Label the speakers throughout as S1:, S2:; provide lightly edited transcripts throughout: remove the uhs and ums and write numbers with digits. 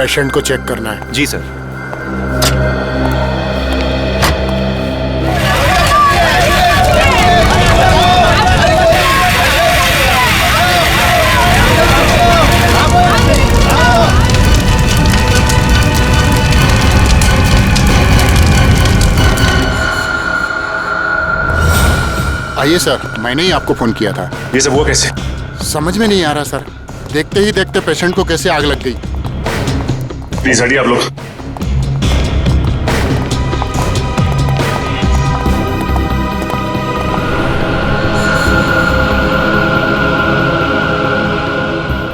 S1: Patient को check करना है।
S2: जी सर।
S1: आइए सर, मैंने ही आपको फोन किया था।
S2: ये सब हुआ कैसे?
S1: समझ में नहीं आ रहा सर, देखते ही देखते पेशेंट को कैसे आग लग गई।
S2: प्लीज हटिए आप लोग।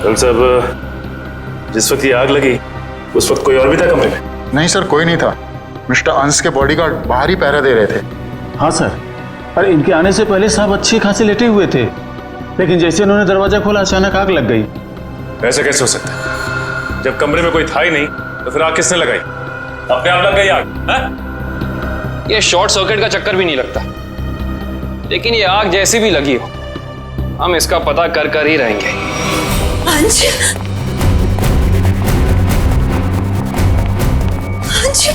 S2: कल साहब, जिस वक्त ये आग लगी उस वक्त कोई और भी था कमरे में?
S1: नहीं सर, कोई नहीं था। मिस्टर अंश के बॉडीगार्ड बाहर ही पहरा दे रहे थे।
S3: हाँ सर, अरे इनके आने से पहले साहब अच्छे खासे लेटे हुए थे, लेकिन जैसे उन्होंने दरवाजा खोला अचानक आग लग गई।
S2: ऐसा कैसे हो सकता है? जब कमरे में कोई था ही नहीं तो फिर आग किसने लगाई? अपने आप लग गई आग? है?
S4: ये शॉर्ट सर्किट का चक्कर भी नहीं लगता, लेकिन ये आग जैसी भी लगी हो, हम इसका पता कर कर ही रहेंगे।
S5: अंश, अंश,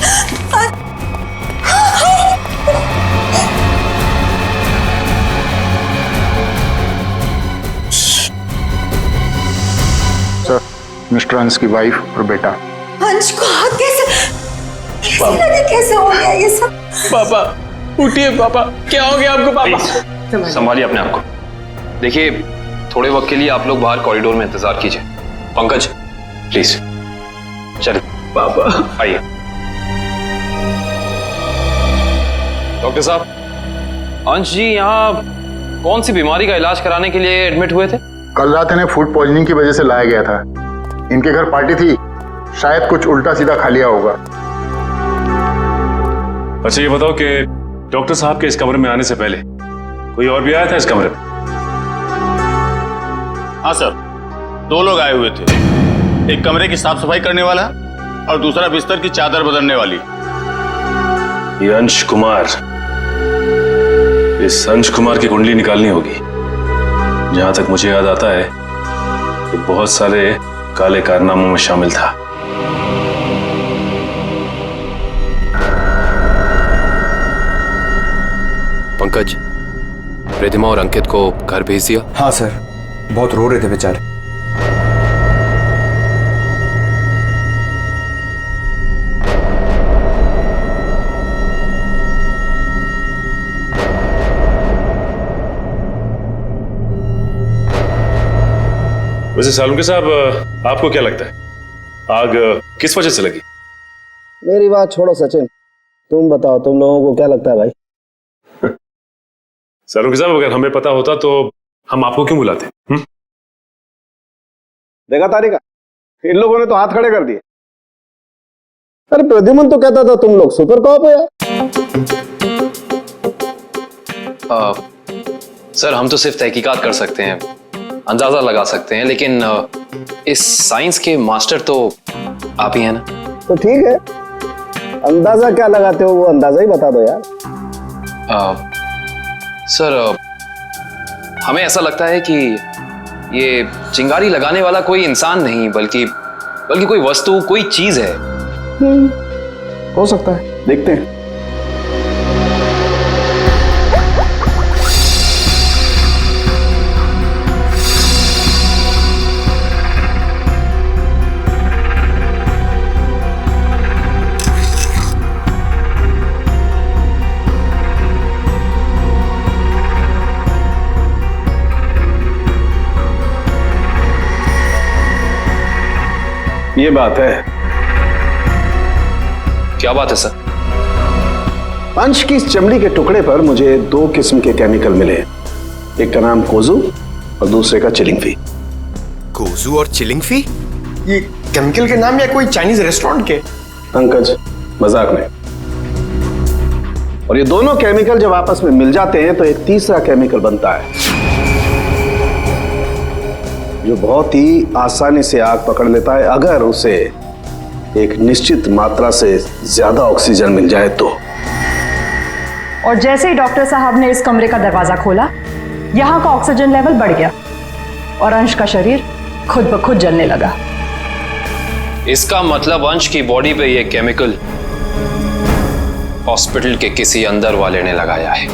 S1: सर, मिस्टर अंश की वाइफ और बेटा।
S5: अंश को हाथ कैसे हो गया ये सब?
S4: पापा उठिए, पापा क्या हो गया आपको? पापा संभालिए अपने आप को। देखिए, थोड़े वक्त के लिए आप लोग बाहर कॉरिडोर में इंतजार कीजिए। पंकज प्लीज चलिए। पापा आइए। डॉक्टर साहब, अंश जी यहाँ कौन सी बीमारी का इलाज कराने के लिए एडमिट हुए थे?
S1: कल रात इन्हें फूड पॉइजनिंग की वजह से लाया गया था। इनके घर पार्टी थी, शायद कुछ उल्टा सीधा खा लिया होगा।
S2: अच्छा ये बताओ कि डॉक्टर साहब के इस कमरे में आने से पहले कोई और भी आया था इस कमरे में?
S3: हाँ सर, 2 लोग आए हुए थे। एक कमरे की साफ सफाई करने वाला और दूसरा बिस्तर की चादर बदलने वाली।
S2: ये अंश कुमार, इस अंश कुमार की कुंडली निकालनी होगी। जहां तक मुझे याद आता है कि बहुत सारे काले कारनामों में शामिल था।
S4: पंकज, रिधिमा और अंकित को घर भेज दिया?
S6: हाँ सर, बहुत रो रहे थे बेचारे।
S2: वैसे सालुंके साहब, आपको क्या लगता है आग किस वजह से लगी?
S7: मेरी बात छोड़ो सचिन, तुम बताओ, तुम लोगों को क्या लगता है भाई?
S2: सालुंके साहब, अगर हमें पता होता तो हम आपको क्यों बुलाते?
S7: देखा तारिका, इन लोगों ने तो हाथ खड़े कर दिए। अरे प्रद्युमन तो कहता था तुम लोग सुपर कॉप हो यार।
S4: सर, हम तो सिर्फ तहकीकात कर सकते हैं, अंदाजा लगा सकते हैं, लेकिन इस साइंस के मास्टर तो आप ही हैं ना।
S7: तो ठीक है, अंदाजा क्या लगाते हो वो अंदाजा ही बता दो यार।
S4: सर, हमें ऐसा लगता है कि ये चिंगारी लगाने वाला कोई इंसान नहीं, बल्कि कोई वस्तु, कोई चीज है।
S7: हो सकता है, देखते हैं। ये बात है।
S4: क्या बात है सर?
S7: अंश की इस चमड़ी के टुकड़े पर मुझे 2 किस्म के केमिकल मिले। एक का नाम कोजू और दूसरे का चिलिंगफी।
S6: कोजू और चिलिंगफी? ये केमिकल के नाम या कोई चाइनीज रेस्टोरेंट के?
S7: पंकज, मजाक में। और ये दोनों केमिकल जब आपस में मिल जाते हैं तो एक तीसरा केमिकल बनता है जो बहुत ही आसानी से आग पकड़ लेता है अगर उसे एक निश्चित मात्रा से ज्यादा ऑक्सीजन मिल जाए तो।
S8: और जैसे ही डॉक्टर साहब ने इस कमरे का दरवाजा खोला, यहां का ऑक्सीजन लेवल बढ़ गया और अंश का शरीर खुद ब खुद जलने लगा।
S4: इसका मतलब अंश की बॉडी पे ये केमिकल हॉस्पिटल के किसी अंदर वाले ने लगाया है।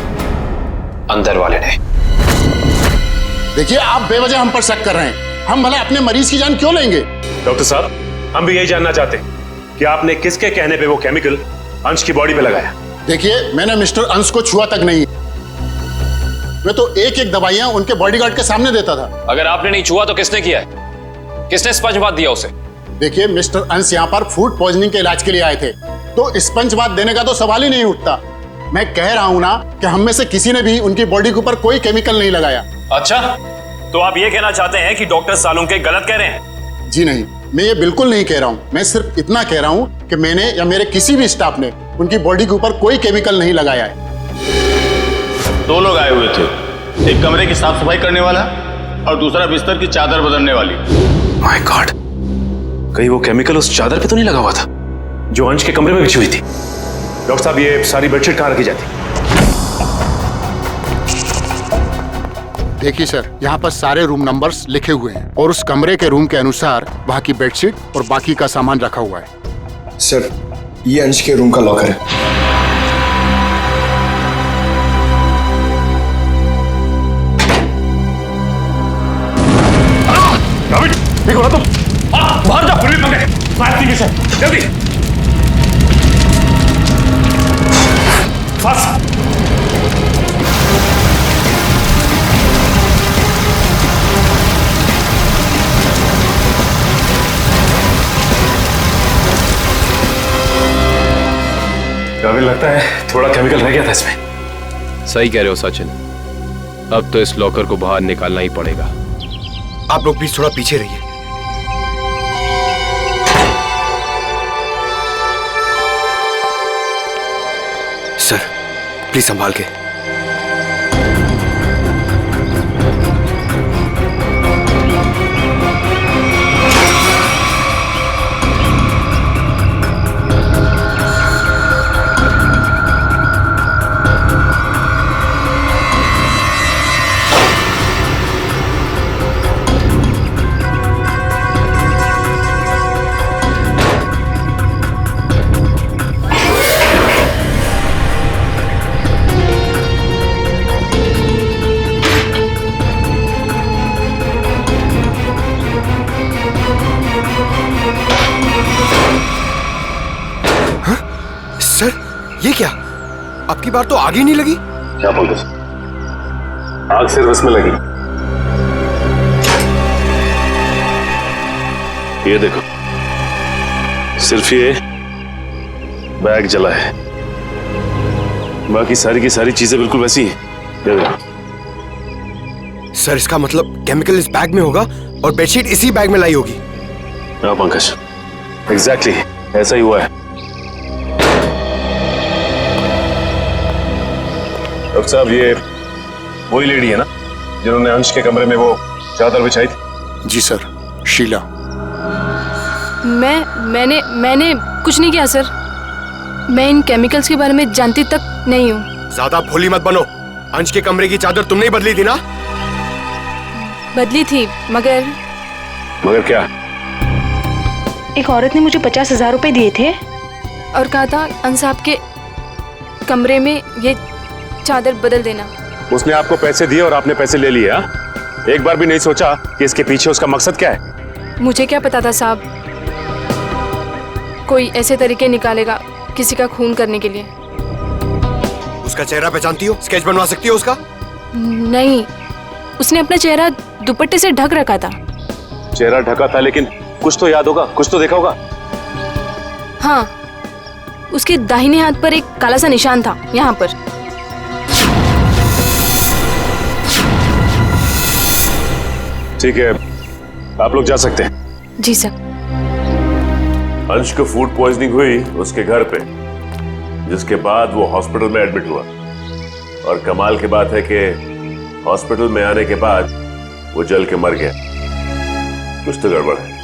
S4: अंदर वाले ने।
S1: देखिए, आप बेवजह हम पर शक कर रहे हैं। हम भला अपने मरीज की जान क्यों लेंगे?
S2: डॉक्टर साहब, हम भी यही जानना चाहते हैं कि आपने किसके कहने पे वो केमिकल अंश की बॉडी पे लगाया।
S1: देखिए, मैंने मिस्टर अंश को छुआ तक नहीं। मैं तो एक एक दवाइयां उनके बॉडीगार्ड के सामने देता था।
S4: अगर आपने नहीं छुआ तो किसने किया है? किसने स्पंजबात दिया उसे?
S1: देखिए, मिस्टर अंश यहाँ पर फूड पॉइजनिंग के इलाज के लिए आए थे, तो स्पंजबात देने का तो सवाल ही नहीं उठता। मैं कह रहा हूं ना कि हम में से किसी ने भी उनकी बॉडी के ऊपर कोई केमिकल नहीं लगाया।
S2: अच्छा, तो आप ये कहना चाहते हैं कि डॉक्टर सालुंके गलत कह रहे हैं?
S1: जी नहीं, मैं ये बिल्कुल नहीं कह रहा हूं। मैं सिर्फ इतना कह रहा हूं कि मैंने या मेरे किसी भी स्टाफ ने उनकी बॉडी के ऊपर कोई केमिकल नहीं लगाया है।
S3: 2 लोग आए हुए थे, एक कमरे की साफ सफाई करने वाला और दूसरा बिस्तर की चादर बदलने वाली।
S2: माय गॉड, कहीं वो केमिकल उस चादर पे तो नहीं लगा हुआ था जो अंश के कमरे में बिछी हुई थी? डॉक्टर साहब, ये सारी बेडशीट कहाँ रखी जाती?
S1: देखिए सर, यहाँ पर सारे रूम नंबर्स लिखे हुए हैं और उस कमरे के रूम के अनुसार वहाँ की बेडशीट और बाकी का सामान रखा हुआ है।
S6: सर, ये अंश के रूम का लॉकर है।
S2: देखो ना तुम, बाहर जाओ, पुलिस पकड़े, फायर एक्सटिंग्विशर, जल्दी फास्ट। काबिल लगता है थोड़ा केमिकल रह गया था इसमें।
S4: सही कह रहे हो सचिन, अब तो इस लॉकर को बाहर निकालना ही पड़ेगा।
S6: आप लोग प्लीज थोड़ा पीछे रहिए। सर, प्लीज संभाल के। सर, ये क्या? आपकी बार तो आग ही नहीं लगी।
S2: क्या बोल रहे? आग सिर्फ इसमें लगी। ये देखो, सिर्फ ये बैग जला है, बाकी सारी की सारी चीजें बिल्कुल वैसी हैं। ये देखो।
S6: सर, इसका मतलब केमिकल इस बैग में होगा और बेडशीट इसी बैग में लाई होगी।
S2: हाँ पंकज, एग्जैक्टली ऐसा ही हुआ है। डॉक्टर साहब, ये वही लेडी है ना जिन्होंने अंश के कमरे में वो चादर बिछाई थी?
S1: जी सर, शीला।
S9: मैंने कुछ नहीं किया सर। मैं इन केमिकल्स के बारे में जानती तक नहीं हूँ।
S6: ज्यादा भोली मत बनो। अंश के कमरे की चादर तुमने ही बदली थी ना?
S9: बदली थी, मगर
S2: क्या?
S9: एक औरत ने मुझे 50,000 रुपए दिए थे और कहा था अंश साहब के कमरे में ये चादर बदल देना।
S2: उसने आपको पैसे दिए और आपने पैसे ले लिए? एक बार भी नहीं सोचा कि इसके पीछे उसका मकसद क्या है?
S9: मुझे क्या पता था साहब, कोई ऐसे तरीके निकालेगा किसी का खून करने के लिए।
S6: उसका चेहरा पहचानती हो? स्केच बनवा सकती हो उसका?
S9: नहीं, उसने अपना चेहरा दुपट्टे से ढक रखा था।
S2: चेहरा ढका था, लेकिन कुछ तो याद होगा, कुछ तो देखा होगा।
S9: हाँ, उसके दाहिने हाथ पर एक काला सा निशान था, यहाँ पर।
S2: ठीक है, आप लोग जा सकते हैं।
S9: जी सर।
S2: अंश को फूड पॉइजनिंग हुई उसके घर पे, जिसके बाद वो हॉस्पिटल में एडमिट हुआ। और कमाल की बात है कि हॉस्पिटल में आने के बाद वो जल के मर गया। कुछ तो गड़बड़ है।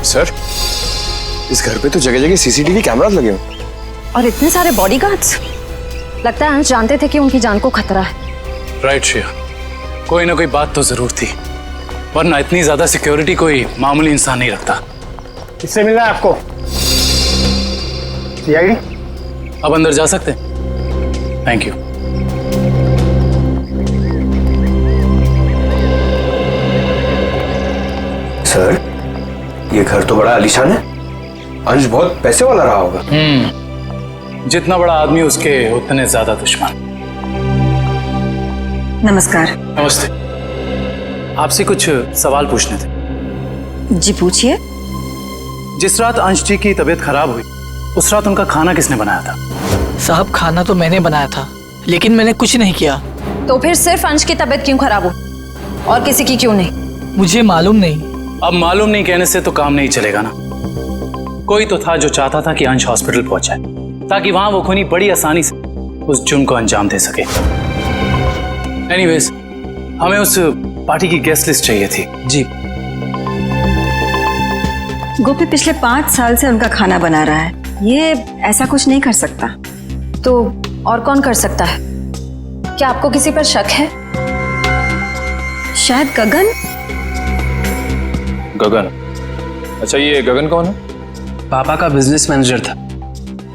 S6: सर, इस घर पे तो जगह जगह सीसीटीवी कैमरास लगे हैं।
S8: और इतने सारे बॉडीगार्ड्स। लगता है अंश जानते थे कि उनकी जान को खतरा है।
S10: राइट श्रेया, कोई ना कोई बात तो जरूर थी, वरना इतनी ज्यादा सिक्योरिटी कोई मामूली इंसान नहीं रखता।
S11: किससे मिलना है आपको? सीआईडी?
S10: अब अंदर जा सकते हैं? Thank you.
S6: सर, ये घर तो बड़ा आलीशान है। अंश बहुत पैसे वाला रहा होगा।
S10: जितना बड़ा आदमी उसके उतने ज्यादा दुश्मन।
S8: नमस्कार।
S10: नमस्ते। आपसे कुछ सवाल पूछने थे।
S8: जी पूछिए।
S10: जिस रात अंश जी की तबीयत खराब हुई, उस रात उनका खाना किसने बनाया था?
S12: साहब, खाना तो मैंने बनाया था, लेकिन मैंने कुछ नहीं किया।
S8: तो फिर सिर्फ अंश की तबीयत क्यों खराब हुई और किसी की क्यों नहीं?
S12: मुझे मालूम नहीं।
S10: अब मालूम नहीं कहने से तो काम नहीं चलेगा ना। कोई तो था जो चाहता था कि अंश हॉस्पिटल पहुंचाए, ताकि वहां वो खूनी बड़ी आसानी से उस जुर्म को अंजाम दे सके। एनीवेज, हमें उस पार्टी की गेस्ट लिस्ट चाहिए थी। जी।
S5: गोपी पिछले 5 साल से उनका खाना बना रहा है, ये ऐसा कुछ नहीं कर सकता।
S8: तो और कौन कर सकता है? क्या आपको किसी पर शक है?
S5: शायद गगन।
S4: गगन? अच्छा, ये गगन कौन है?
S13: पापा का बिजनेस मैनेजर था।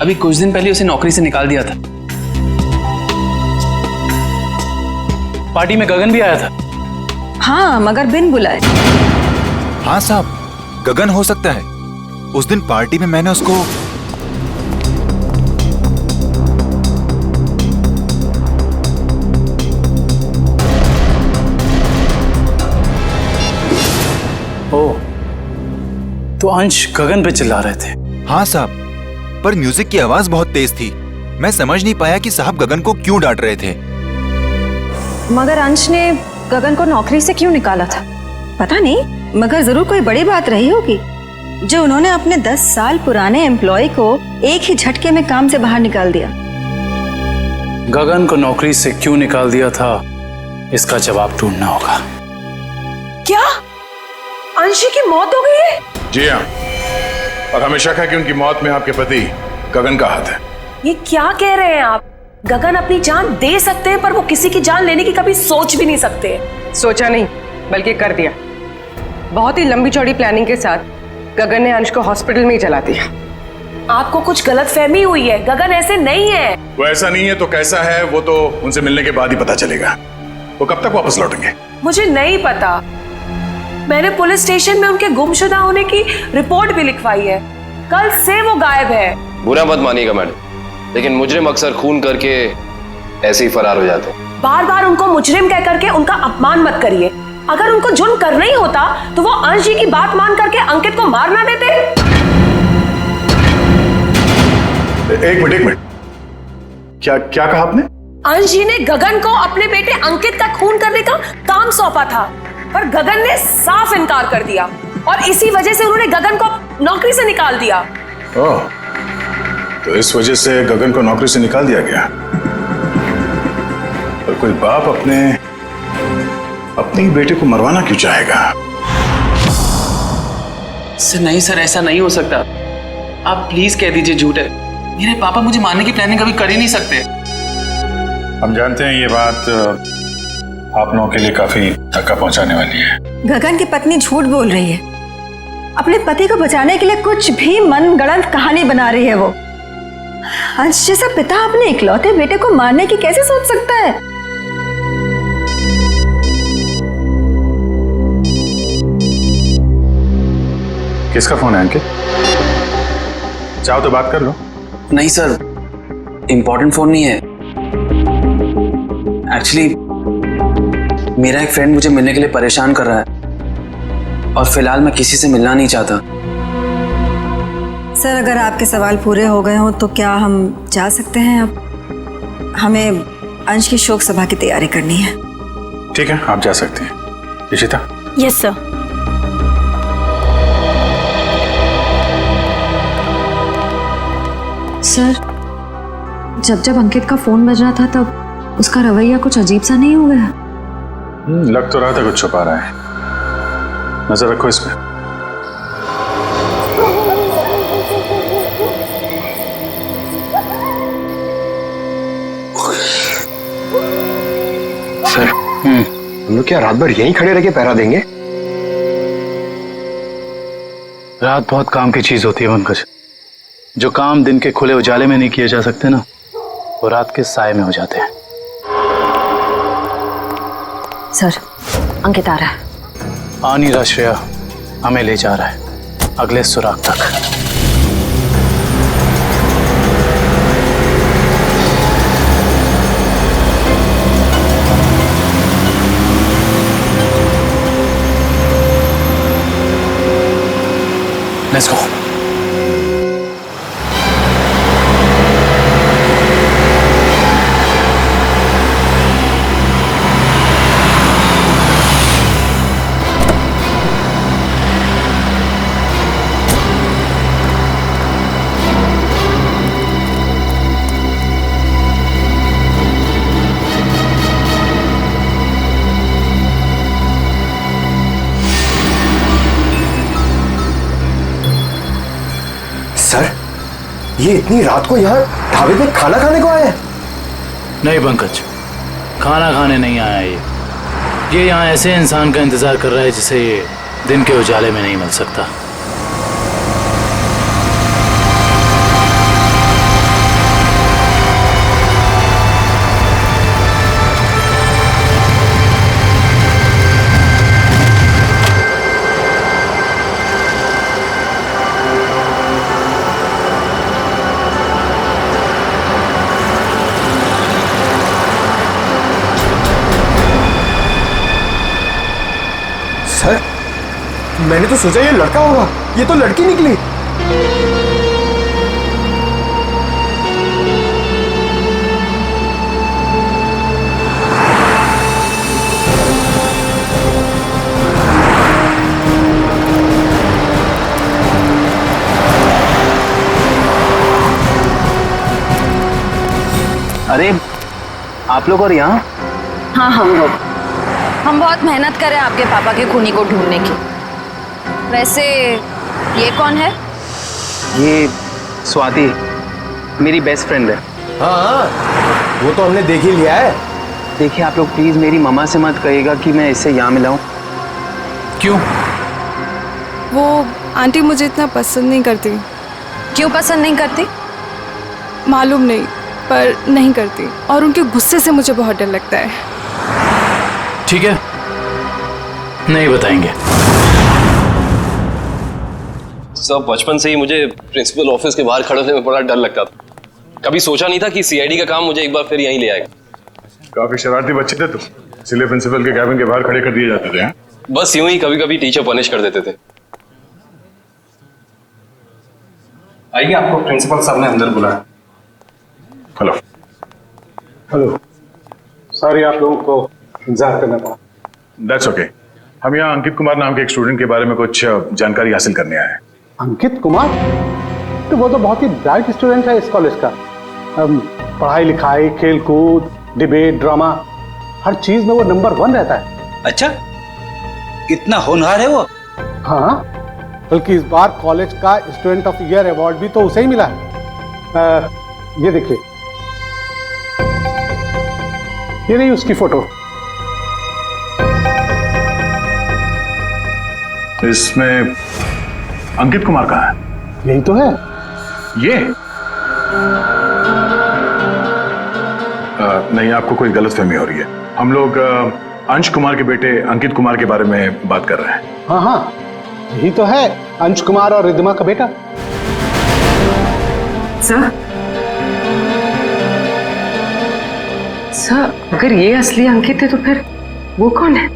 S13: अभी कुछ दिन पहले उसे नौकरी से निकाल दिया था।
S10: पार्टी में गगन भी आया था?
S5: हाँ, मगर बिन बुलाए।
S14: हाँ साहब, गगन हो सकता है। उस दिन पार्टी में मैंने उसको
S10: तो अंश गगन पे चिल्ला रहे थे?
S14: हाँ साहब, पर म्यूजिक की आवाज बहुत तेज थी। मैं समझ नहीं पाया कि साहब गगन को क्यों डांट रहे थे।
S8: मगर अंश ने गगन को नौकरी से क्यों निकाला था?
S5: पता नहीं, मगर जरूर कोई बड़ी बात रही होगी जो उन्होंने अपने 10 साल पुराने एम्प्लॉय को एक ही झटके में काम से बाहर निकाल दिया।
S10: गगन को नौकरी से क्यों निकाल दिया था, इसका जवाब ढूंढना होगा।
S15: क्या अंशी की मौत हो गई है?
S16: जी हाँ, और हमें शक है कि उनकी मौत में आपके पति गगन का हाथ है।
S15: ये क्या कह रहे हैं आप? गगन अपनी जान दे सकते हैं, पर वो किसी की जान लेने की कभी सोच भी नहीं सकते।
S17: सोचा नहीं, बल्कि कर दिया। बहुत ही लंबी चौड़ी प्लानिंग के साथ गगन ने अंश को हॉस्पिटल में ही जला दिया।
S15: आपको कुछ गलतफहमी हुई है, गगन ऐसे नहीं है।
S16: वो ऐसा नहीं है तो कैसा है, वो तो उनसे मिलने के बाद ही पता चलेगा। वो कब तक वापस लौटेंगे?
S15: मुझे नहीं पता। मैंने पुलिस स्टेशन में उनके गुमशुदा होने की रिपोर्ट भी लिखवाई है। कल से वो गायब है।
S4: बुरा मत मानिएगा मैडम, लेकिन मुजरिम अक्सर खून करके ऐसे ही फरार हो जाते हैं।
S15: बार बार उनको मुजरिम कह करके उनका अपमान मत करिए। अगर उनको जुर्म करना ही होता तो वो अंश जी की बात मान करके अंकित को मार ना देते।
S16: एक मिनट, क्या कहा आपने?
S15: अंश जी ने गगन को अपने बेटे अंकित का खून करने का काम सौंपा था, पर गगन ने साफ इनकार कर दिया और इसी वजह से उन्होंने गगन को नौकरी से निकाल दिया।
S16: ओह, तो इस वजह से गगन को नौकरी से निकाल दिया गया। और कोई बाप अपने बेटे को मरवाना क्यों चाहेगा?
S13: सर नहीं सर, ऐसा नहीं हो सकता। आप प्लीज कह दीजिए झूठ है। मेरे पापा मुझे मारने की प्लानिंग कभी कर ही नहीं सकते।
S16: हम जानते हैं ये बात आप लोगों के लिए काफी धक्का पहुंचाने वाली है।
S5: गगन की पत्नी झूठ बोल रही है। अपने पति को बचाने के लिए कुछ भी मनगढ़ंत कहानी बना रही है वो। अंश जैसा पिता अपने इकलौते बेटे को मारने की कैसे सोच सकता है?
S16: किसका फोन है अंकित? चाहो तो बात कर लो।
S13: नहीं सर, इंपॉर्टेंट फोन नहीं है। एक्चुअली मेरा एक फ्रेंड मुझे मिलने के लिए परेशान कर रहा है और फिलहाल मैं किसी से मिलना नहीं चाहता।
S5: सर, अगर आपके सवाल पूरे हो गए हो तो क्या हम जा सकते हैं? अब हमें अंश की शोक सभा की तैयारी करनी है।
S16: ठीक है, आप जा सकते हैं। इशिता?
S9: Yes sir.
S8: सर, जब अंकित का फोन बज रहा था तब उसका रवैया कुछ अजीब सा नहीं हो गया?
S16: लग तो रहा था कुछ छुपा रहा है। नजर रखो इस पे।
S6: हम लोग क्या रात भर यहीं खड़े रह के पहरा देंगे?
S10: रात बहुत काम की चीज होती है पंकज। जो काम दिन के खुले उजाले में नहीं किए जा सकते ना, वो रात के साए में हो जाते हैं।
S5: सर, अंकित आ रहा है।
S10: आ नहीं रहा श्रेया, हमें ले जा रहा है अगले सुराग तक। Let's go.
S6: सर, ये इतनी रात को यहाँ ढाबे पे खाना खाने को आया है?
S10: नहीं पंकज, खाना खाने नहीं आया ये यहाँ ऐसे इंसान का इंतजार कर रहा है जिसे ये दिन के उजाले में नहीं मिल सकता।
S6: सर, मैंने तो सोचा ये लड़का होगा, ये तो लड़की निकली।
S13: अरे आप लोग और यहाँ?
S5: हाँ, हम बहुत मेहनत करें आपके पापा के खूनी को ढूंढने की। वैसे ये कौन है?
S13: ये स्वाति, मेरी बेस्ट फ्रेंड है।
S6: हाँ, वो तो हमने देख ही लिया है।
S13: देखिए आप लोग प्लीज मेरी मम्मा से मत कहिएगा कि मैं इससे यहाँ मिला हूँ।
S10: क्यों?
S9: वो आंटी मुझे इतना पसंद नहीं करती।
S5: क्यों पसंद नहीं करती?
S9: मालूम नहीं, पर नहीं करती, और उनके गुस्से से मुझे बहुत डर लगता है।
S10: ठीक है, नहीं बताएंगे।
S4: सब बचपन से ही मुझे प्रिंसिपल ऑफिस के बाहर खड़े होने में बड़ा डर लगता था। कभी सोचा नहीं था कि सीआईडी का काम मुझे एक बार फिर यहीं ले आएगा।
S16: काफी शरारती बच्चे थे तुम, इसलिए प्रिंसिपल के कैबिन के बाहर खड़े कर दिए जाते थे।
S4: बस यूं ही कभी कभी टीचर पनिश कर देते थे।
S14: आइए, आपको प्रिंसिपल साहब ने अंदर बुलाया।
S16: हेलो।
S11: हेलो, सॉरी आप लोगों को इंतजार करना पड़ा।
S16: That's okay. हम यहाँ अंकित कुमार नाम के एक स्टूडेंट के बारे में कुछ जानकारी हासिल करने आए हैं।
S11: अंकित कुमार? तो वो तो बहुत ही ब्राइट स्टूडेंट है इस कॉलेज का। पढ़ाई लिखाई, खेल कूद, डिबेट, ड्रामा, हर चीज में वो नंबर 1 रहता है।
S18: अच्छा, इतना होनहार है वो?
S11: हाँ, बल्कि इस बार कॉलेज का स्टूडेंट ऑफ ईयर अवार्ड भी तो उसे ही मिला है। ये देखिए, ये नहीं उसकी फोटो।
S16: इसमें अंकित कुमार कहाँ है?
S11: यही तो है।
S16: ये नहीं, आपको कोई गलतफहमी हो रही है। हम लोग अंश कुमार के बेटे अंकित कुमार के बारे में बात कर रहे हैं।
S11: हाँ हाँ, यही तो है, अंश कुमार और रिद्धिमा का बेटा।
S17: सर, अगर ये असली अंकित है तो फिर वो कौन है?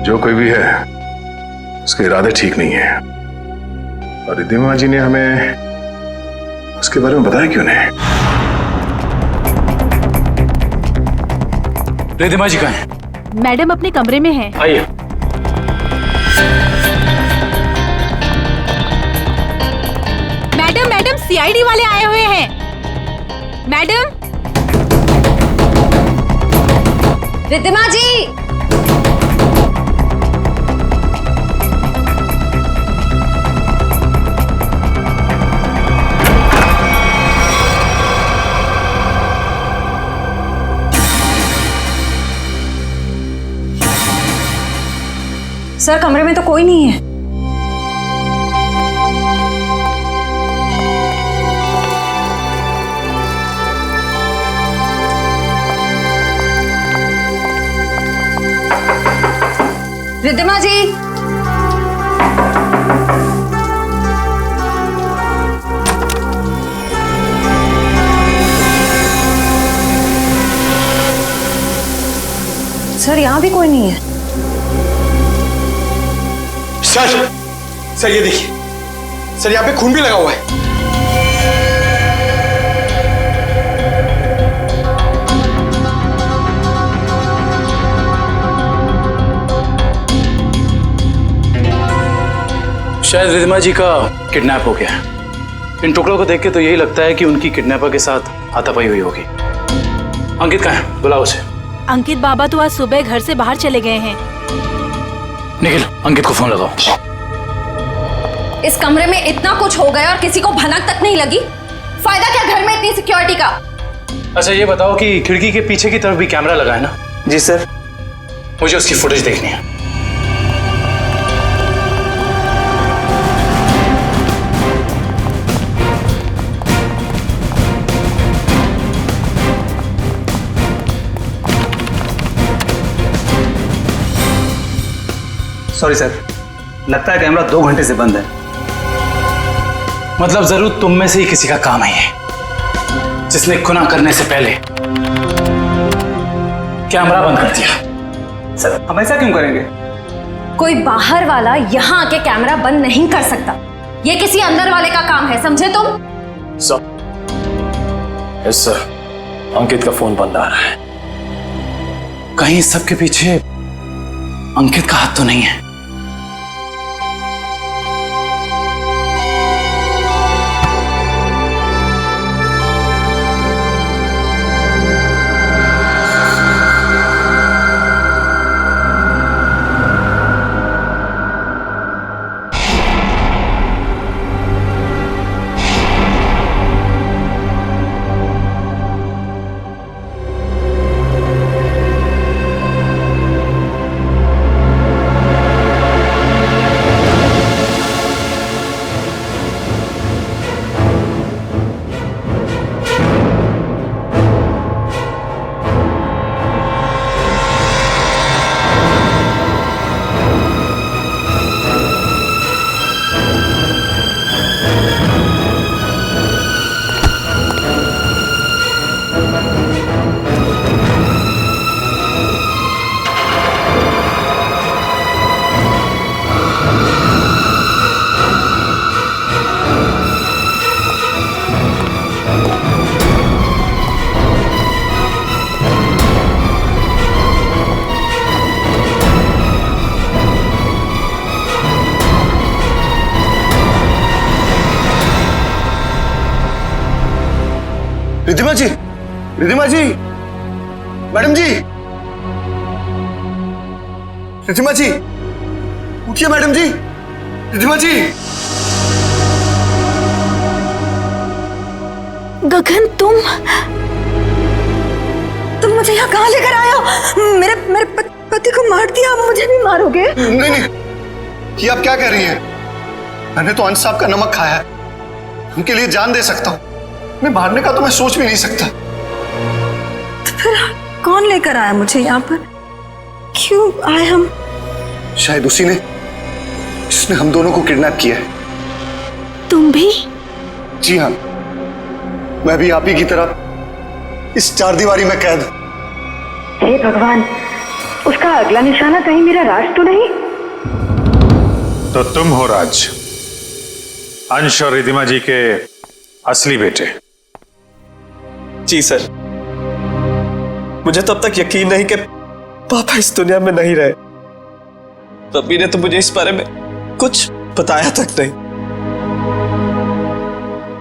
S16: जो कोई भी है, उसके इरादे ठीक नहीं है, और रिद्धिमा जी ने हमें उसके बारे में बताया क्यों नहीं?
S10: रिद्धिमा जी कहाँ हैं?
S9: मैडम अपने कमरे में हैं।
S10: आइए।
S9: मैडम सीआईडी वाले आए हुए हैं। मैडम।
S5: रिद्धिमा जी। सर कमरे में तो कोई नहीं है। रिद्धिमा जी, सर यहाँ भी कोई नहीं है।
S6: सर ये देखिए, सर यहाँ पे खून भी लगा हुआ है।
S10: शायद रिद्धिमा जी का किडनैप हो गया है। इन टुकड़ों को देख के तो यही लगता है कि उनकी किडनैपर के साथ हाथापाई हुई होगी। अंकित कहाँ है? बुलाओ उसे।
S9: अंकित बाबा तो आज सुबह घर से बाहर चले गए हैं।
S10: निखिल, अंकित को फोन लगाओ।
S19: इस कमरे में इतना कुछ हो गया और किसी को भनक तक नहीं लगी। फायदा क्या घर में इतनी सिक्योरिटी का?
S10: अच्छा ये बताओ कि खिड़की के पीछे की तरफ भी कैमरा लगा है ना?
S13: जी सर।
S10: मुझे उसकी फुटेज देखनी है।
S18: सॉरी सर, लगता है कैमरा 2 घंटे से बंद है।
S10: मतलब जरूर तुम में से ही किसी का काम है ये, जिसने गुनाह करने से पहले कैमरा बंद कर दिया।
S18: सर हम ऐसा क्यों करेंगे?
S19: कोई बाहर वाला यहाँ आके कैमरा बंद नहीं कर सकता। ये किसी अंदर वाले का काम है, समझे तुम?
S10: यस सर, अंकित का फोन बंद आ रहा है। कहीं इस सब के पीछे अंकित का हाथ तो नहीं है?
S6: रिद्धिमा जी, रिद्धिमा जी, मैडम जी, रिद्धिमा जी, उठिए मैडम जी, रिद्धिमा जी।
S5: गगन, तुम मुझे यहाँ कहाँ लेकर आए हो? मेरे पति को मार दिया, आप मुझे भी मारोगे?
S6: नहीं नहीं, ये आप क्या कह रही हैं? मैंने तो अंश साहब का नमक खाया है, उनके लिए जान दे सकता हूँ। मैं मारने का तो मैं सोच भी नहीं सकता।
S5: तो फिर कौन लेकर आया मुझे यहाँ पर? क्यों आए हम?
S6: शायद उसी ने जिसने हम दोनों को किडनैप किया है।
S5: तुम भी?
S6: जी हाँ, मैं भी आप ही की तरह इस चारदीवारी में कैद।
S5: हे भगवान, उसका अगला निशाना कहीं मेरा राज तो नहीं?
S16: तो तुम हो राज, अंश और रिद्धिमा जी के असली बेटे।
S6: जी सर, मुझे तब तक यकीन नहीं कि पापा इस दुनिया में नहीं रहे। रब्बी ने तो मुझे इस बारे में कुछ बताया तक नहीं।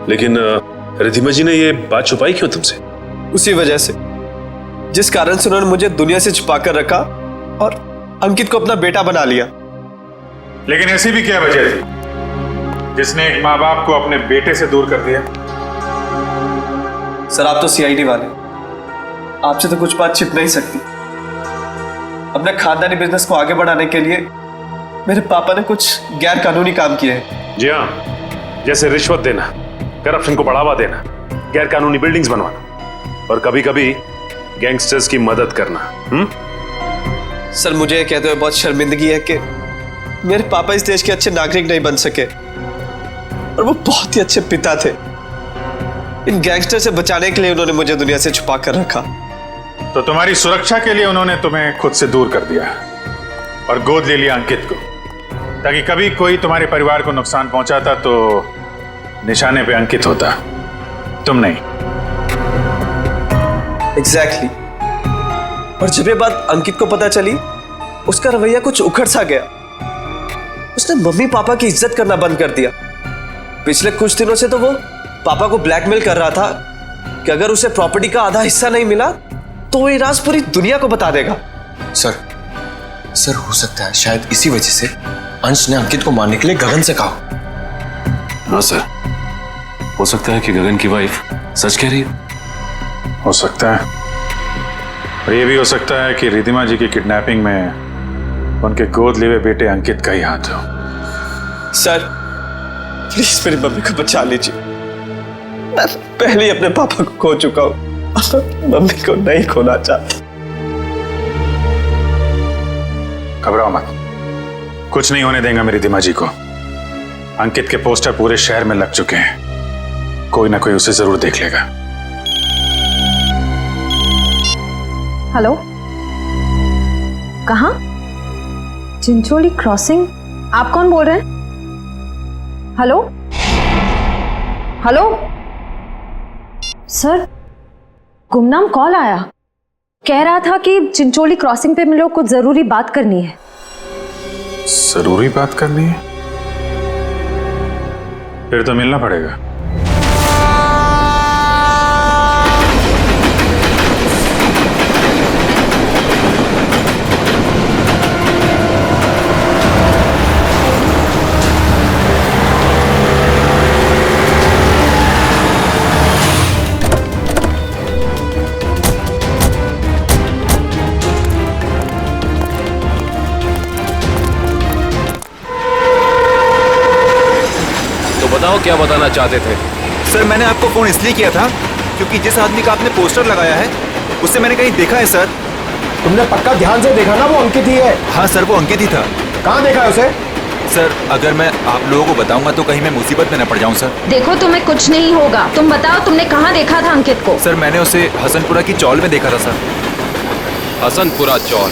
S2: लेकिन रिद्धिमा जी ने ये बात छुपाई क्यों तुमसे?
S6: उसी वजह से जिस कारण से उन्होंने मुझे दुनिया से छुपा कर रखा और अंकित को अपना बेटा बना लिया।
S16: लेकिन ऐसी भी क्या वजह थी जिसने एक माँ बाप को अपने बेटे से दूर कर दिया?
S6: सर आप तो सीआईडी वाले, आपसे तो कुछ बात छिप नहीं सकती। अपने खानदानी बिजनेस को आगे बढ़ाने के लिए मेरे पापा ने कुछ गैर कानूनी काम किए हैं।
S16: जी हाँ, जैसे रिश्वत देना, करप्शन को बढ़ावा देना, गैर कानूनी बिल्डिंग्स बनवाना और कभी कभी गैंगस्टर्स की मदद करना।
S6: सर मुझे कहते हुए बहुत शर्मिंदगी है कि मेरे पापा इस देश के अच्छे नागरिक नहीं बन सके और वो बहुत ही अच्छे पिता थे। इन गैंगस्टर से बचाने के लिए उन्होंने मुझे दुनिया से छुपा कर रखा।
S16: तो तुम्हारी सुरक्षा के लिए उन्होंने तुम्हें खुद से दूर कर दिया और गोद ले लिया अंकित को, ताकि कभी कोई तुम्हारे परिवार को नुकसान पहुंचाता तो निशाने पे अंकित होता, तुम नहीं।
S6: एग्जैक्टली। और जब ये बात अंकित को पता चली, उसका रवैया कुछ उखड़ सा गया। उसने मम्मी पापा की इज्जत करना बंद कर दिया। पिछले कुछ दिनों से तो वो पापा को ब्लैकमेल कर रहा था कि अगर उसे प्रॉपर्टी का आधा हिस्सा नहीं मिला तो वो ये राज पूरी दुनिया को बता देगा।
S13: सर हो सकता है शायद इसी वजह से अंश ने अंकित को मारने के लिए गगन से कहा।
S2: हाँ सर, हो सकता है कि गगन की वाइफ सच कह रही है।
S16: हो सकता है, और ये भी हो सकता है कि रिधिमा जी की किडनैपिंग में उनके गोद लिए हुए बेटे अंकित का ही हाथ हो।
S6: सर प्लीज मेरी मम्मी को बचा लीजिए। मैं पहले ही अपने पापा को खो चुका हूं, मम्मी को नहीं खोना चाहता।
S16: घबराओ मत, कुछ नहीं होने देंगे मेरी रिधिमा जी को। अंकित के पोस्टर पूरे शहर में लग चुके हैं, कोई ना कोई उसे जरूर देख लेगा।
S8: हेलो, कहाँ? चिंचोली क्रॉसिंग? आप कौन बोल रहे हैं? हेलो हेलो सर, गुमनाम कॉल आया, कह रहा था कि चिंचोली क्रॉसिंग पे हम लोग को जरूरी बात करनी है।
S16: जरूरी बात करनी है? फिर तो मिलना पड़ेगा।
S2: बताओ क्या बताना चाहते थे?
S14: सर मैंने आपको फोन इसलिए किया था क्योंकि जिस आदमी का आपने पोस्टर लगाया है उसे मैंने कहीं देखा है सर।
S20: तुमने पक्का ध्यान से देखा ना? वो अंकित ही है।
S14: हाँ सर, वो अंकित ही था।
S20: कहाँ देखा है उसे?
S14: सर अगर मैं आप लोगों को बताऊंगा तो कहीं मैं मुसीबत में न पड़ जाऊं सर।
S19: देखो तुम्हें कुछ नहीं होगा, तुम बताओ तुमने कहाँ देखा था अंकित को?
S14: सर मैंने उसे हसनपुरा की चौल में देखा था सर।
S2: हसनपुरा चौल?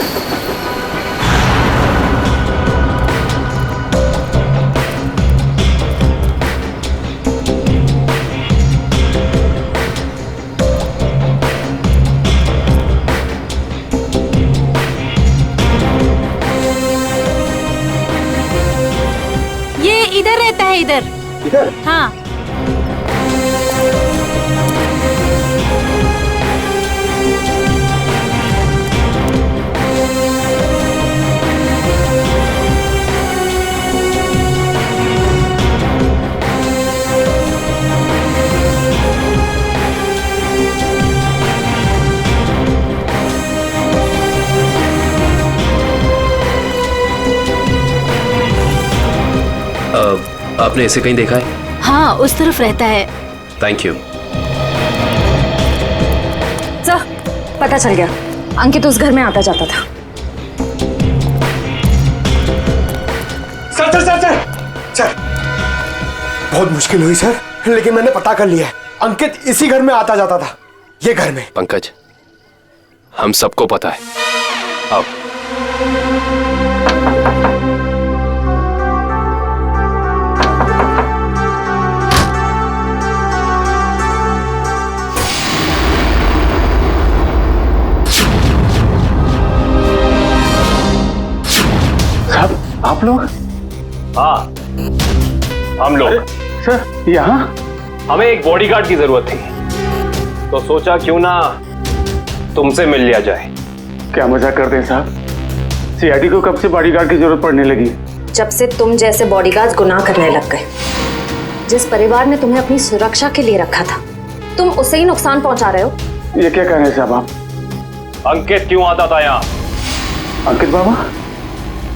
S19: इधर रहता है। इधर? हाँ।
S13: आपने इसे कहीं देखा है?
S19: हाँ, उस तरफ रहता है।
S13: Thank you.
S8: सर पता चल गया, अंकित उस घर में आता जाता था।
S20: Sir sir sir sir sir बहुत मुश्किल हुई सर, लेकिन मैंने पता कर लिया है, अंकित इसी घर में आता जाता था, ये घर में।
S13: पंकज, हम सबको पता है। अब
S16: आप लोग?
S4: हाँ, हम लोग।
S16: सर यहाँ?
S4: हमें एक बॉडीगार्ड की जरूरत थी, तो सोचा क्यों ना तुमसे मिल लिया जाए।
S16: क्या मजाक करते हैं साहब? सीआईडी को कब से बॉडीगार्ड की जरूरत पड़ने लगी?
S8: जब से तुम जैसे बॉडीगार्ड गुनाह करने लग गए। जिस परिवार ने तुम्हें अपनी सुरक्षा के लिए रखा था, तुम उसे ही नुकसान पहुंचा रहे हो।
S16: ये क्या कह रहे हैं साहब आप?
S4: अंकित क्यों आता था यहाँ?
S16: अंकित बाबा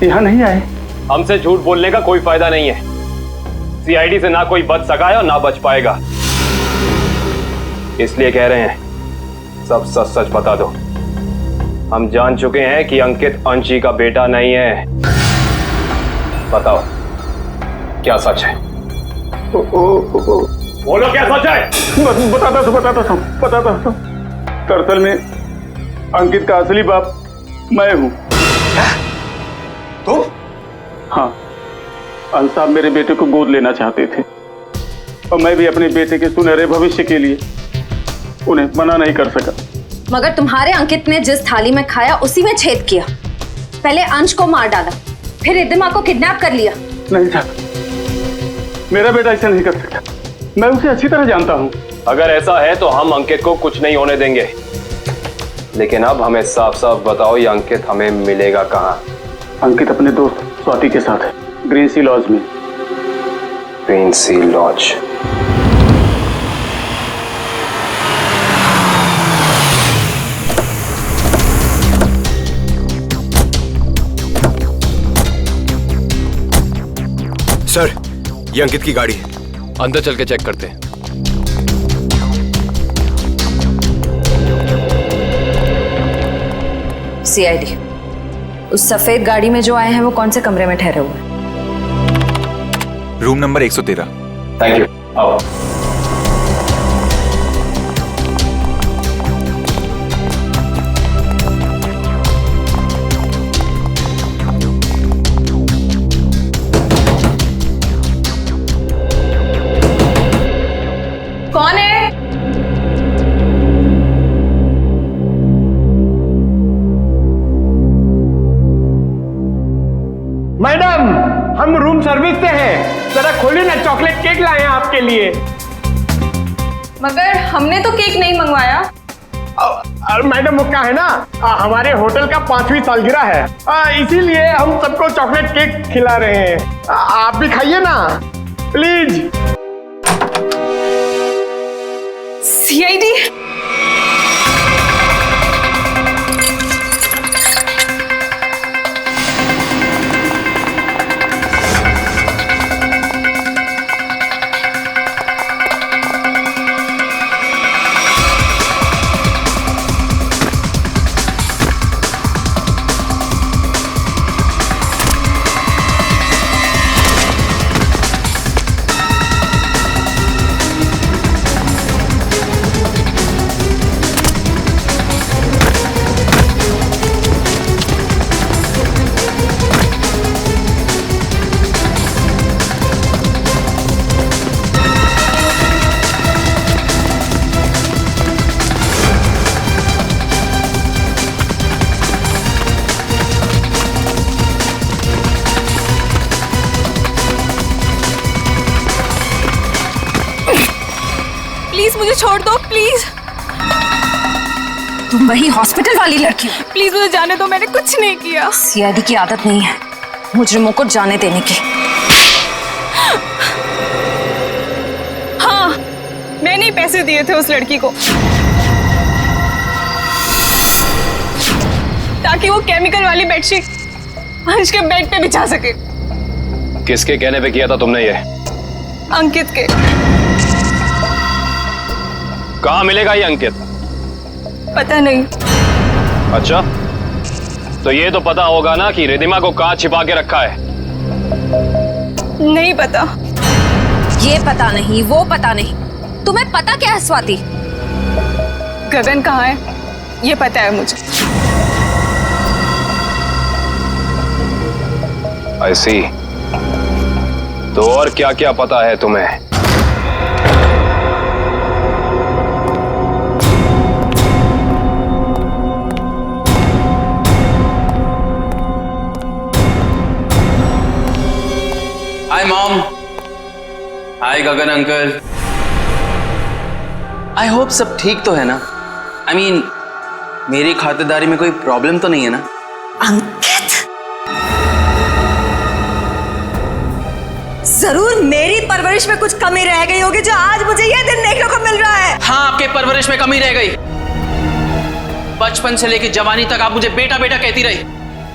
S16: यहाँ नहीं आए।
S4: हमसे झूठ बोलने का कोई फायदा नहीं है। सीआईडी से ना कोई बच सका है और ना बच पाएगा, इसलिए कह रहे हैं सब सच सच बता दो। हम जान चुके हैं कि अंकित अंशी का बेटा नहीं है। बताओ क्या सच है? बोलो क्या सच है?
S21: बताता हूँ। दरअसल में अंकित का असली बाप मैं हूँ।
S20: तुम?
S21: हाँ, अंश साहब मेरे बेटे को गोद लेना चाहते थे और मैं भी अपने बेटे के सुनहरे भविष्य के लिए उन्हें मना नहीं कर सका।
S19: मगर तुम्हारे अंकित ने जिस थाली में खाया उसी में छेद किया। पहले अंश को मार डाला, फिर रिद्धिमा को किडनैप कर लिया।
S21: नहीं साहब, मेरा बेटा ऐसा नहीं कर सकता। मैं उसे अच्छी तरह जानता हूँ।
S4: अगर ऐसा है तो हम अंकित को कुछ नहीं होने देंगे, लेकिन अब हमें साफ साफ बताओ ये अंकित हमें मिलेगा कहाँ?
S21: अंकित अपने दोस्त स्वाति के साथ है, ग्रीन सी लॉज में।
S4: ग्रीन सी लॉज?
S20: सर, ये अंकित की गाड़ी है।
S4: अंदर चल के चेक करते हैं।
S8: सीआईडी, उस सफेद गाड़ी में जो आए हैं वो कौन से कमरे में ठहरे हुए हैं?
S14: Room number 113।
S4: Thank you. आओ।
S15: कौन है?
S20: मैडम, हम रूम सर्विस से हैं। जरा खोलिए ना, चॉकलेट केक लाए हैं आपके लिए।
S9: मगर हमने तो केक नहीं मंगवाया।
S20: मैडम, वो क्या है ना, हमारे होटल का 5वीं सालगिरह है, इसीलिए हम सबको चॉकलेट केक खिला रहे हैं। आप भी खाइए ना प्लीज।
S15: सीआईडी,
S9: प्लीज मुझे छोड़ दो, प्लीज।
S19: तुम वही हॉस्पिटल वाली लड़की हो?
S9: प्लीज मुझे जाने दो, मैंने कुछ नहीं किया।
S19: सीआईडी की आदत नहीं है मुजरिमों को जाने देने की।
S9: हाँ, मैंने ही पैसे दिए थे उस लड़की को ताकि वो केमिकल वाली बेडशीट अंश के बेड पे बिछा सके।
S4: किसके कहने पे किया था तुमने ये?
S9: अंकित के।
S4: कहाँ मिलेगा ये अंकित?
S9: पता नहीं।
S4: अच्छा, तो ये तो पता होगा ना कि रिद्धिमा को कहाँ छिपा के रखा है?
S9: नहीं पता।
S19: ये पता नहीं, वो पता नहीं, तुम्हें पता क्या है स्वाति?
S9: गगन कहाँ है ये पता है मुझे।
S4: I see। तो और क्या क्या पता है तुम्हें?
S13: Hi mom. Hi Gagan uncle. I hope सब ठीक तो है ना? आई मीन मेरी खातिरदारी में कोई प्रॉब्लम तो नहीं है ना?
S5: अंकित, जरूर मेरी परवरिश में कुछ कमी रह गई होगी जो आज मुझे यह दिन देखने को मिल रहा है।
S13: हाँ, आपके परवरिश में कमी रह गई। बचपन से लेकर जवानी तक आप मुझे बेटा बेटा कहती रही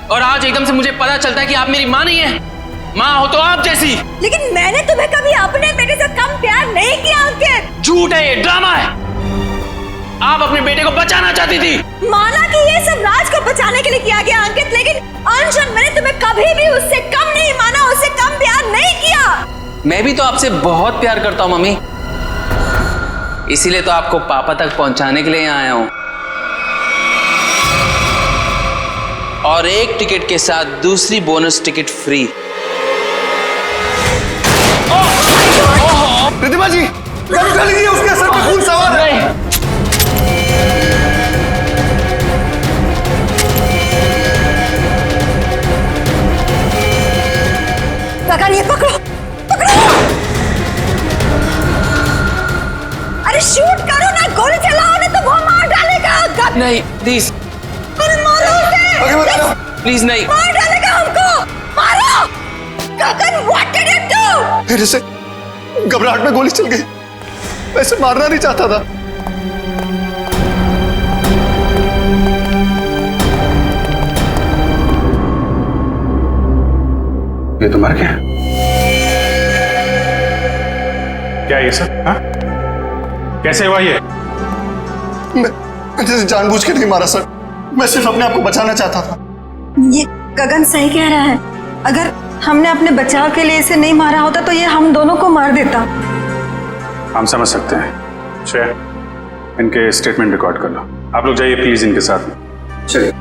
S13: और आज एकदम से मुझे पता चलता है कि आप मेरी माँ नहीं है।
S4: माँ हो तो आप जैसी।
S5: लेकिन मैंने तुम्हें कभी अपने बेटे से कम प्यार नहीं किया अंकित।
S4: झूठ है, ये ड्रामा है। आप अपने बेटे को बचाना चाहती थी।
S5: माना कि ये सब राज को बचाने के लिए किया गया अंकित, लेकिन अंश और मैंने तुम्हें कभी भी उससे कम नहीं माना, उससे कम प्यार नहीं किया।
S13: मैं भी तो आपसे बहुत प्यार करता हूँ मम्मी, इसीलिए तो आपको पापा तक पहुंचाने के लिए यहाँ आया हूँ। और एक टिकट के साथ दूसरी बोनस टिकट फ्री।
S6: रिद्धिमा जी, उठा लीजिए, उसके सर पे खून सवार है।
S5: गगन, ये पकड़ो, पकड़ो। अरे शूट करो ना, गोली चलाओ ना, तो वो मार डालेगा।
S13: नहीं प्लीज,
S5: अरे मारो उसे।
S13: प्लीज नहीं,
S5: मार डालेगा हमको, मारो। गगन, व्हाट डिड यू डू?
S6: मेरे से घबराहट में गोली चल गई, वैसे मारना नहीं चाहता था।
S16: ये तो मर गया क्या ये सब? हाँ? कैसे हुआ ये?
S6: मैंने जानबूझ के नहीं मारा सर, मैं सिर्फ अपने आप को बचाना चाहता था।
S5: ये गगन सही कह रहा है, अगर हमने अपने बचाव के लिए इसे नहीं मारा होता तो ये हम दोनों को मार देता।
S16: हम समझ सकते हैं। श्रेया, इनके स्टेटमेंट रिकॉर्ड कर लो। आप लोग जाइए प्लीज इनके साथ में।
S6: चलिए।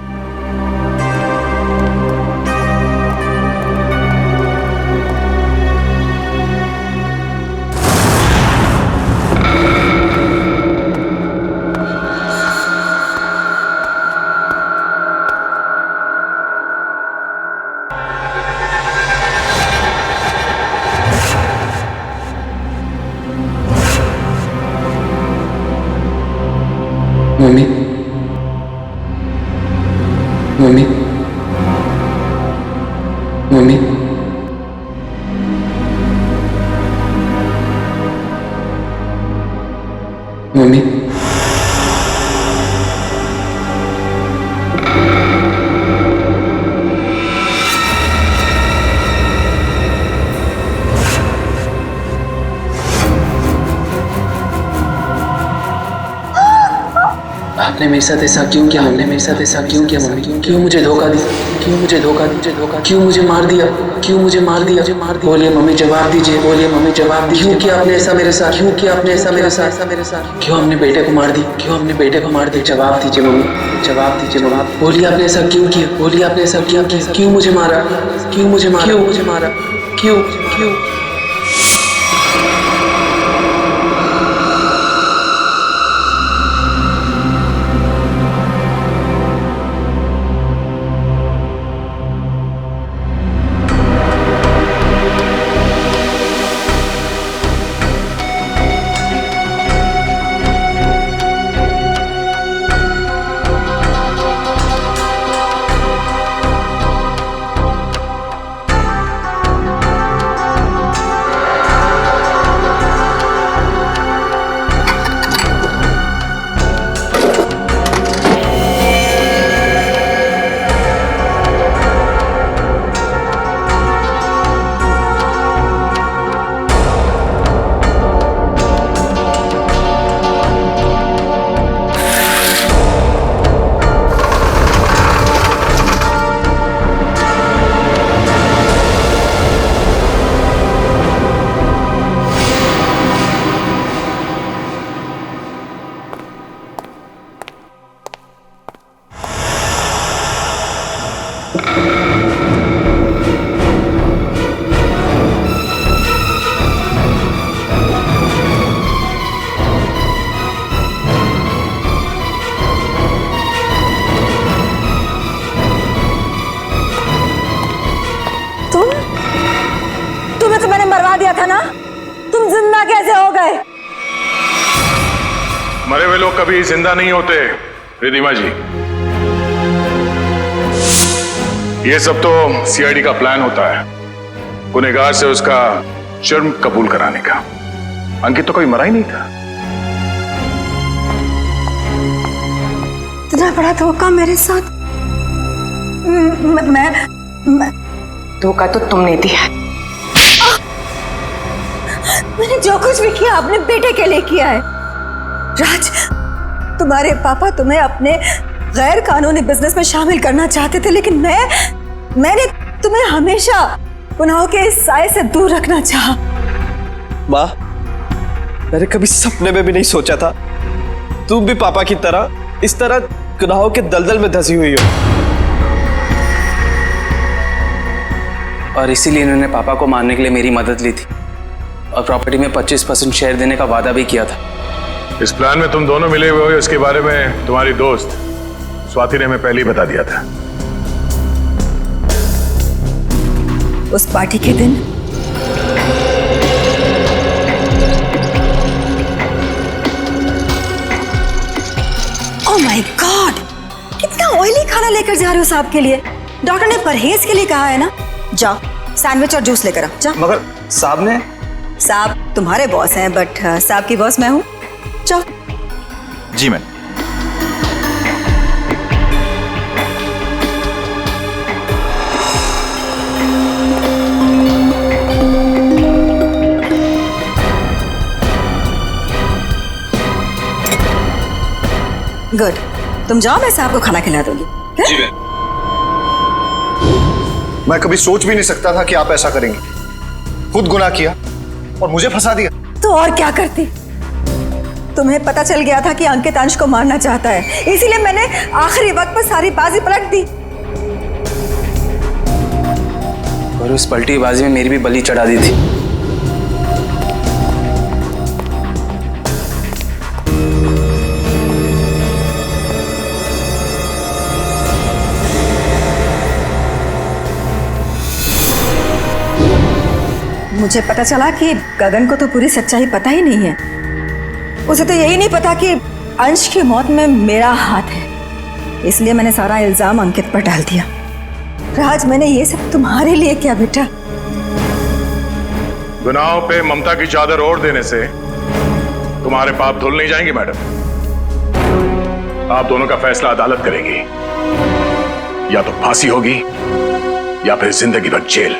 S13: मम्मी, मम्मी, मम्मी, मम्मी, आपने मेरे साथ ऐसा क्यों किया? हमने मेरे साथ ऐसा क्यों किया मम्मी? क्यों मुझे धोखा दिया? क्यों मुझे धोखा दिया? क्यों मुझे मार दिया? क्यों मुझे मार दिया? बोलिए मम्मी, जवाब दीजिए। बोलिए मम्मी, जवाब दीजिए। क्यों किया आपने ऐसा मेरे साथ? क्यों किया आपने ऐसा मेरे साथ? क्यों हमने बेटे को मार दी? क्यों हमने बेटे को मार दिया? जवाब दीजिए मम्मी, जवाब दीजिए मम्मी। बोलिए आपने ऐसा क्यों किया? बोलिए आपने ऐसा क्यों किया? क्यों मुझे मारा? क्यों मुझे मारा? क्यों मुझे मारा? क्यों क्यों?
S5: था ना, तुम जिंदा कैसे हो गए?
S16: मरे हुए लोग कभी जिंदा नहीं होते रिद्धिमा जी। ये सब तो सीआईडी का प्लान होता है, गुनहगार से उसका जुर्म कबूल कराने का। अंकित तो कोई मरा ही नहीं था।
S5: इतना बड़ा धोखा मेरे साथ। मैं
S17: धोखा तो तुमने दिया है।
S5: मैंने जो कुछ भी किया अपने बेटे के लिए किया है। राज, तुम्हारे पापा तुम्हें अपने गैर कानूनी बिजनेस में शामिल करना चाहते थे, लेकिन मैंने तुम्हें हमेशा गुनाहों के इस साए से दूर रखना चाहा।
S6: माँ, मैंने कभी सपने में भी नहीं सोचा था तुम भी पापा की तरह इस तरह गुनाहों के दलदल में धंसी हुई हो।
S10: और इसीलिए इन्होंने पापा को मारने के लिए मेरी मदद ली थी और प्रॉपर्टी में 25% शेयर देने का वादा भी किया था।
S16: इस प्लान में तुम दोनों मिले हुए हो, इसके बारे में तुम्हारी दोस्त स्वाति ने हमें पहले ही बता दिया था।
S5: उस पार्टी के दिन ओह माय गॉड, कितना ऑयली खाना लेकर जा रहे हो साहब के लिए? डॉक्टर ने परहेज के लिए कहा है ना। जाओ सैंडविच और जूस लेकर आओ। जाओ।
S6: मगर साहब ने?
S5: साहब तुम्हारे बॉस हैं, बट साहब की बॉस मैं हूँ। जाओ।
S14: जी मैम।
S5: गुड, तुम जाओ, मैं साहब को खाना खिला दूंगी।
S6: जी मैम।
S7: मैं कभी सोच भी नहीं सकता था कि आप ऐसा करेंगे। खुद गुनाह किया और मुझे फंसा दिया।
S5: तो और क्या करती? तुम्हें पता चल गया था कि अंकित अंश को मारना चाहता है, इसीलिए मैंने आखिरी वक्त पर सारी बाजी पलट दी।
S10: और उस पलटी बाजी में मेरी भी बलि चढ़ा दी थी।
S5: मुझे पता चला कि गगन को तो पूरी सच्चाई पता ही नहीं है। उसे तो यही नहीं पता कि अंश की मौत में मेरा हाथ है, इसलिए मैंने सारा इल्जाम अंकित पर डाल दिया। राज, मैंने ये सब तुम्हारे लिए किया बेटा।
S16: गुनाहों पे ममता की चादर ओढ़ देने से तुम्हारे पाप धुल नहीं जाएंगे मैडम। आप दोनों का फैसला अदालत करेगी, या तो फांसी होगी या फिर जिंदगी भर जेल।